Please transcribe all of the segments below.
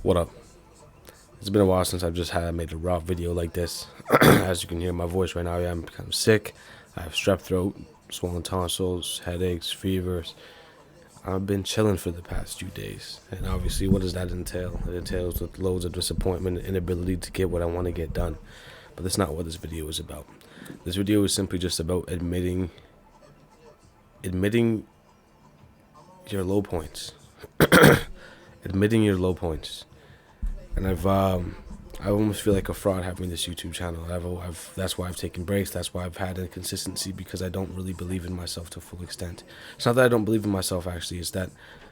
What up? It's been a while since I've just had made a raw video like this. As you can hear my voice right now, I'm kind of sick. I have strep throat, swollen tonsils, headaches, fevers. I've been chilling for the past few days. And obviously, what does that entail? It entails with loads of disappointment and inability to get what I want to get done. But that's not what this video is about. This video is simply just about admitting your low points. Admitting your low points. And I almost feel like a fraud having this YouTube channel. That's why I've taken breaks. That's why I've had inconsistency, because I don't really believe in myself to a full extent. It's not that I don't believe in myself, actually. It's that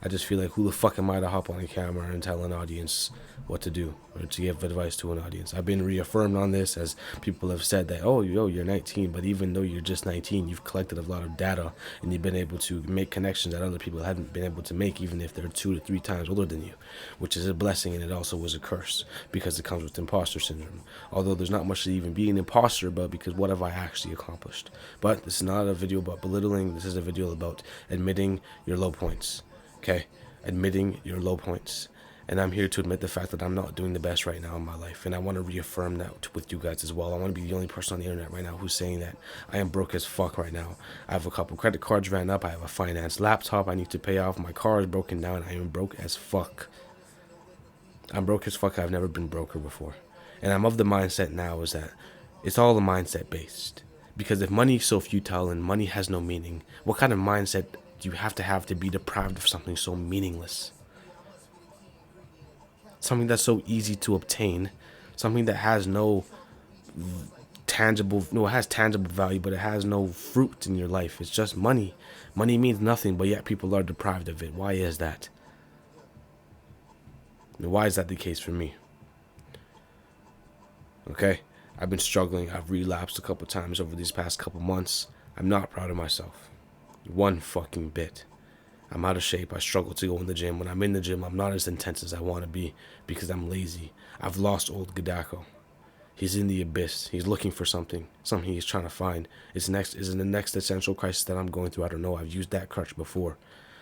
I just feel like, who the fuck am I to hop on a camera and tell an audience what to do, or to give advice to an audience? I've been reaffirmed on this, as people have said that, oh, you're 19, but even though you're just 19, you've collected a lot of data, and you've been able to make connections that other people haven't been able to make, even if they're 2 to 3 times older than you, which is a blessing, and it also was a curse, because it comes with imposter syndrome. Although there's not much to even be an imposter about, because what have I actually accomplished? But this is not a video about belittling. This is a video about admitting your low points. Okay, admitting your low points. And I'm here to admit the fact that I'm not doing the best right now in my life, and I want to reaffirm that with you guys as well. I want to be the only person on the internet right now who's saying that I am broke as fuck right now. I have a couple credit cards ran up. I have a financed laptop I need to pay off. My car is broken down. I am broke as fuck. I'm broke as fuck. I've never been broker before. And I'm of the mindset now is that it's all a mindset based. Because if money is so futile and money has no meaning, what kind of mindset do you have to be deprived of something so meaningless? Something that's so easy to obtain, something that has no it has tangible value, but it has no fruit in your life. It's just money. Money means nothing, but yet people are deprived of it. Why is that? And why is that the case for me? Okay, I've been struggling. I've relapsed a couple times over these past couple months. I'm not proud of myself. One fucking bit. I'm out of shape. I struggle to go in the gym. When I'm in the gym, I'm not as intense as I want to be because I'm lazy. I've lost old Gadako. He's in the abyss. He's looking for something he's trying to find. Is in the next essential crisis that I'm going through. I don't know. I've used that crutch before.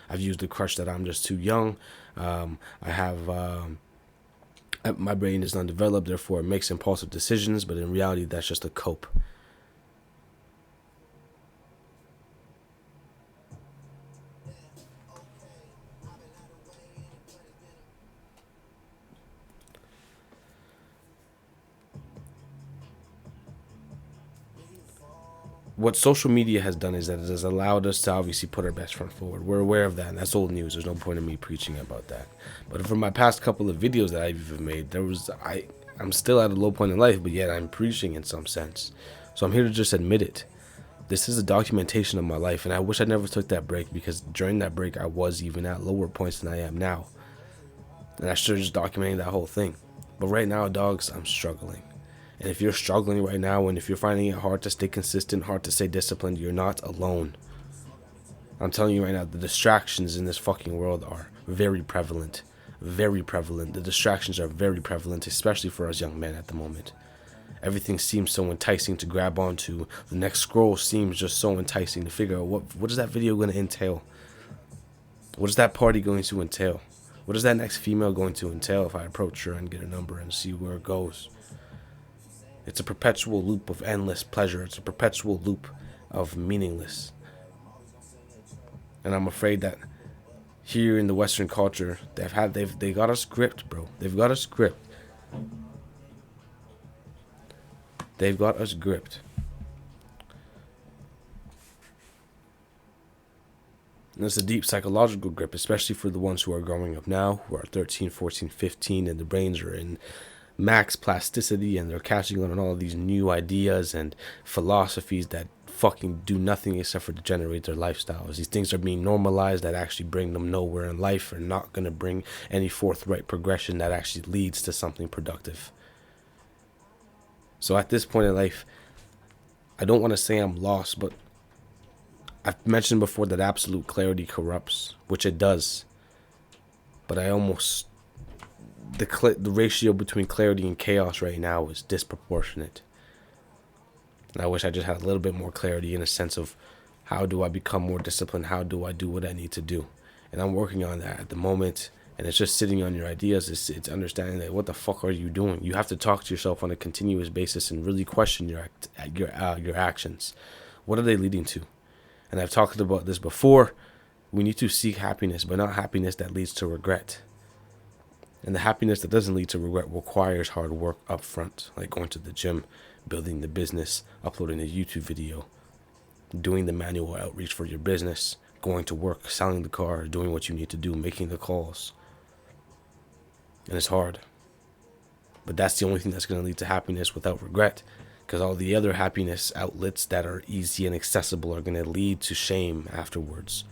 I've used the crutch that I'm just too young. My brain is undeveloped, therefore it makes impulsive decisions, but in reality, that's just a cope. What social media has done is that it has allowed us to obviously put our best front forward. We're aware of that, and that's old news. There's no point in me preaching about that. But for my past couple of videos that I've even made, I'm still at a low point in life, but yet I'm preaching in some sense. So I'm here to just admit it. This is a documentation of my life, and I wish I never took that break, because during that break I was even at lower points than I am now. And I should have just documented that whole thing. But right now, dogs, I'm struggling. And if you're struggling right now, and if you're finding it hard to stay consistent, hard to stay disciplined, you're not alone. I'm telling you right now, the distractions in this fucking world are very prevalent. Very prevalent. The distractions are very prevalent, especially for us young men at the moment. Everything seems so enticing to grab onto. The next scroll seems just so enticing to figure out what is that video going to entail? What is that party going to entail? What is that next female going to entail if I approach her and get a number and see where it goes? It's a perpetual loop of endless pleasure. It's a perpetual loop of meaningless. And I'm afraid that here in the Western culture, they got us gripped, bro. They've got us gripped. They've got us gripped. And it's a deep psychological grip, especially for the ones who are growing up now, who are 13, 14, 15, and the brains are in max plasticity, and they're catching on all of these new ideas and philosophies that fucking do nothing except for degenerate their lifestyles. These things are being normalized that actually bring them nowhere in life, or not going to bring any forthright progression that actually leads to something productive. So at this point in life, I don't want to say I'm lost, but I've mentioned before that absolute clarity corrupts, which it does. But the ratio between clarity and chaos right now is disproportionate. And I wish I just had a little bit more clarity, in a sense of how do I become more disciplined? How do I do what I need to do? And I'm working on that at the moment. And it's just sitting on your ideas. It's understanding that what the fuck are you doing? You have to talk to yourself on a continuous basis and really question your actions. What are they leading to? And I've talked about this before. We need to seek happiness, but not happiness that leads to regret. And the happiness that doesn't lead to regret requires hard work up front, like going to the gym, building the business, uploading a YouTube video, doing the manual outreach for your business, going to work, selling the car, doing what you need to do, making the calls. And it's hard. But that's the only thing that's going to lead to happiness without regret. Because all the other happiness outlets that are easy and accessible are going to lead to shame afterwards.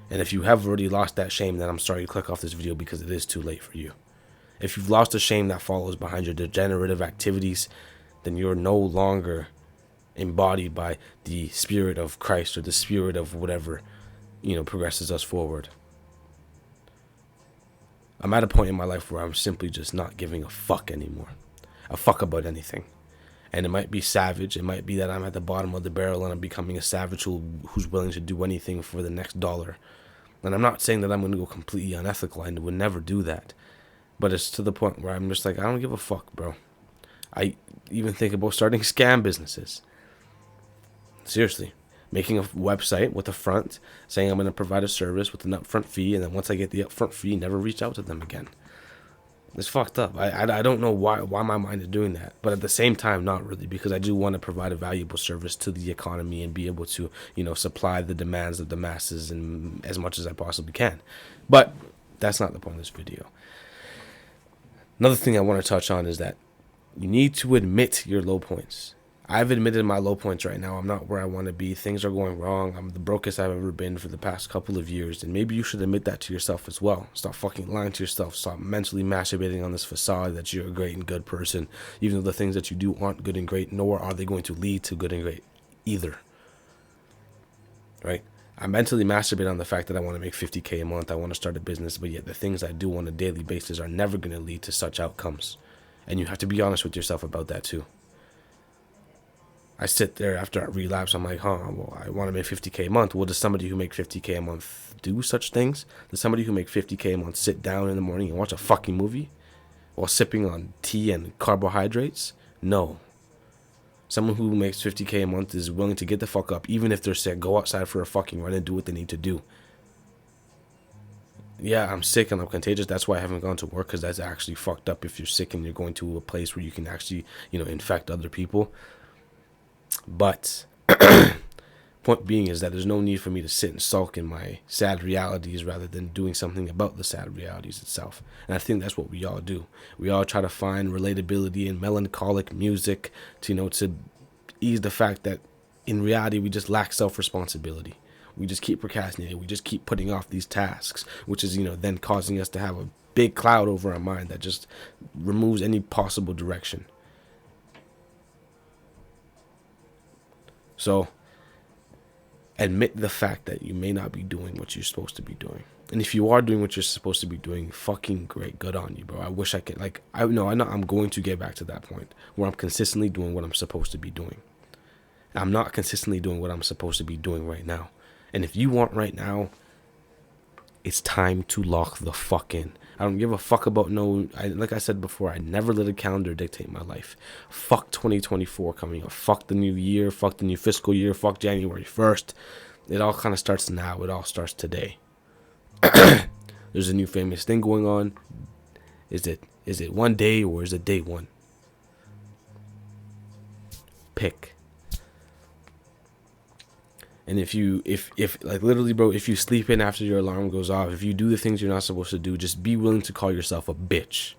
And if you have already lost that shame, then I'm sorry you click off this video because it is too late for you. If you've lost the shame that follows behind your degenerative activities, then you're no longer embodied by the spirit of Christ or the spirit of whatever, progresses us forward. I'm at a point in my life where I'm simply just not giving a fuck anymore. A fuck about anything. And it might be savage. It might be that I'm at the bottom of the barrel and I'm becoming a savage who's willing to do anything for the next dollar. And I'm not saying that I'm going to go completely unethical. I would never do that. But it's to the point where I'm just like, I don't give a fuck, bro. I even think about starting scam businesses. Seriously. Making a website with a front, saying I'm going to provide a service with an upfront fee, and then once I get the upfront fee, never reach out to them again. It's fucked up. I don't know why my mind is doing that. But at the same time, not really, because I do want to provide a valuable service to the economy and be able to, supply the demands of the masses and as much as I possibly can. But that's not the point of this video. Another thing I want to touch on is that you need to admit your low points. I've admitted my low points right now. I'm not where I want to be. Things are going wrong. I'm the brokest I've ever been for the past couple of years. And maybe you should admit that to yourself as well. Stop fucking lying to yourself. Stop mentally masturbating on this facade that you're a great and good person, even though the things that you do aren't good and great, nor are they going to lead to good and great either. Right? I mentally masturbate on the fact that I want to make $50K a month. I want to start a business, but yet the things I do on a daily basis are never going to lead to such outcomes. And you have to be honest with yourself about that too. I sit there after I relapse. I'm like, well, I want to make $50K a month. Well, does somebody who make $50K a month do such things? Does somebody who make $50K a month sit down in the morning and watch a fucking movie while sipping on tea and carbohydrates? No. Someone who makes $50K a month is willing to get the fuck up, even if they're sick, go outside for a fucking run and do what they need to do. Yeah, I'm sick and I'm contagious. That's why I haven't gone to work, because that's actually fucked up if you're sick and you're going to a place where you can actually, infect other people. But point being is that there's no need for me to sit and sulk in my sad realities rather than doing something about the sad realities itself. And I think that's what we all do. We all try to find relatability in melancholic music to ease the fact that in reality we just lack self-responsibility. We just keep procrastinating. We just keep putting off these tasks, which is then causing us to have a big cloud over our mind that just removes any possible direction. So, admit the fact that you may not be doing what you're supposed to be doing. And if you are doing what you're supposed to be doing, fucking great. Good on you, bro. I wish I could, I know I'm going to get back to that point where I'm consistently doing what I'm supposed to be doing. I'm not consistently doing what I'm supposed to be doing right now. And if you aren't right now, it's time to lock the fuck in. I don't give a fuck about like I said before, I never let a calendar dictate my life. Fuck 2024 coming up. Fuck the new year. Fuck the new fiscal year. Fuck January 1st. It all kind of starts now. It all starts today. There's a new famous thing going on. Is it one day or is it day one? Pick. And if literally, bro, if you sleep in after your alarm goes off, if you do the things you're not supposed to do, just be willing to call yourself a bitch.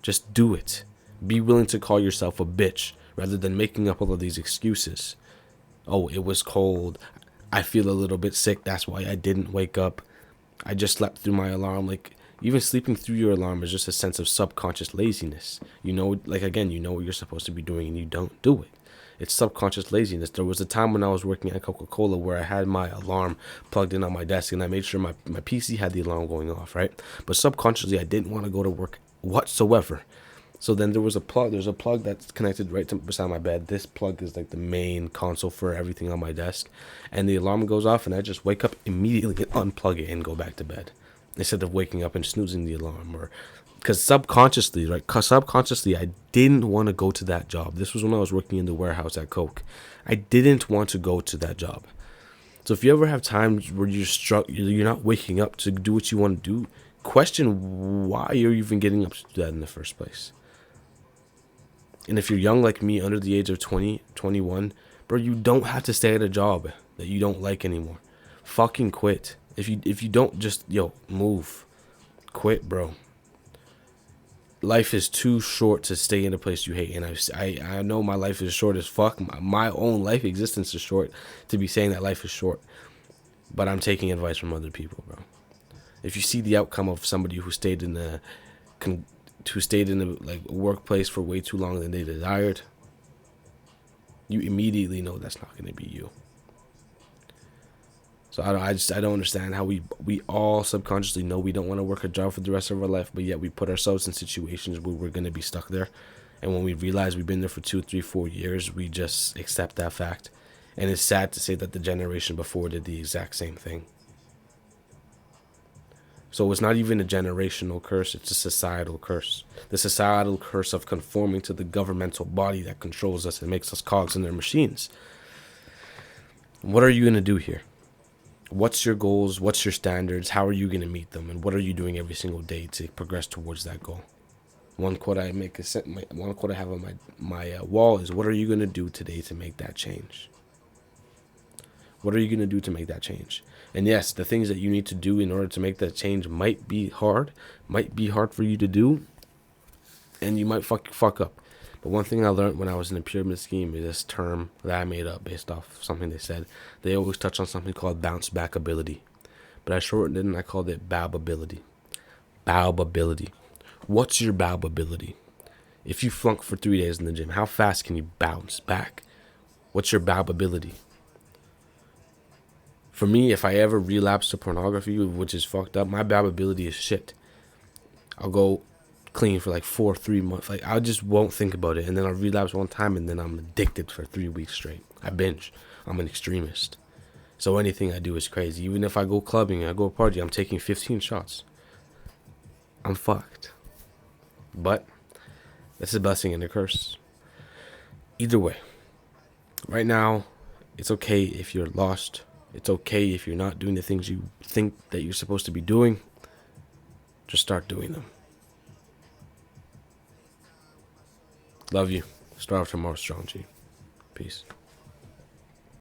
Just do it. Be willing to call yourself a bitch rather than making up all of these excuses. Oh, it was cold. I feel a little bit sick. That's why I didn't wake up. I just slept through my alarm. Even sleeping through your alarm is just a sense of subconscious laziness. Again, you know what you're supposed to be doing and you don't do it. It's subconscious laziness. There was a time when I was working at Coca-Cola where I had my alarm plugged in on my desk and I made sure my PC had the alarm going off, right? But subconsciously, I didn't want to go to work whatsoever. So then there was a plug. There's a plug that's connected right beside my bed. This plug is like the main console for everything on my desk. And the alarm goes off and I just wake up immediately and unplug it and go back to bed. instead of waking up and snoozing the alarm. Or because subconsciously, right? 'Cause subconsciously, I didn't want to go to that job. This was when I was working in the warehouse at Coke. I didn't want to go to that job. So if you ever have times where you're not waking up to do what you want to do, question why you're even getting up to do that in the first place. And if you're young like me, under the age of 20, 21, bro, you don't have to stay at a job that you don't like anymore. Fucking quit. If you don't, just move. Quit, bro. Life is too short to stay in a place you hate, and I know my life is short as fuck. My own life existence is short to be saying that life is short, but I'm taking advice from other people, bro. If you see the outcome of somebody who stayed in a workplace for way too long than they desired, you immediately know that's not going to be you. So I don't understand how we all subconsciously know we don't want to work a job for the rest of our life, but yet we put ourselves in situations where we're going to be stuck there. And when we realize we've been there for 2, 3, 4 years, we just accept that fact. And it's sad to say that the generation before did the exact same thing. So it's not even a generational curse, it's a societal curse. The societal curse of conforming to the governmental body that controls us and makes us cogs in their machines. What are you going to do here? What's your goals? What's your standards? How are you going to meet them? And what are you doing every single day to progress towards that goal? One quote I have on my wall is, what are you going to do today to make that change? What are you going to do to make that change? And yes, the things that you need to do in order to make that change might be hard for you to do, and you might fuck up. But one thing I learned when I was in a pyramid scheme is this term that I made up based off something they said. They always touch on something called bounce back ability, but I shortened it and I called it BAB ability. BAB ability. What's your BAB ability? If you flunk for 3 days in the gym, how fast can you bounce back? What's your BAB ability? For me, if I ever relapse to pornography, which is fucked up, my BAB ability is shit. I'll go clean for like 3 months. Like, I just won't think about it, and then I'll relapse one time, and then I'm addicted for 3 weeks straight. I binge. I'm an extremist. So anything I do is crazy. Even if I go clubbing, I go party, I'm taking 15 shots. I'm fucked. But it's a blessing and a curse. Either way, right now, it's okay if you're lost. It's okay if you're not doing the things you think that you're supposed to be doing. Just start doing them. Love you. Start off tomorrow strong, G. Peace.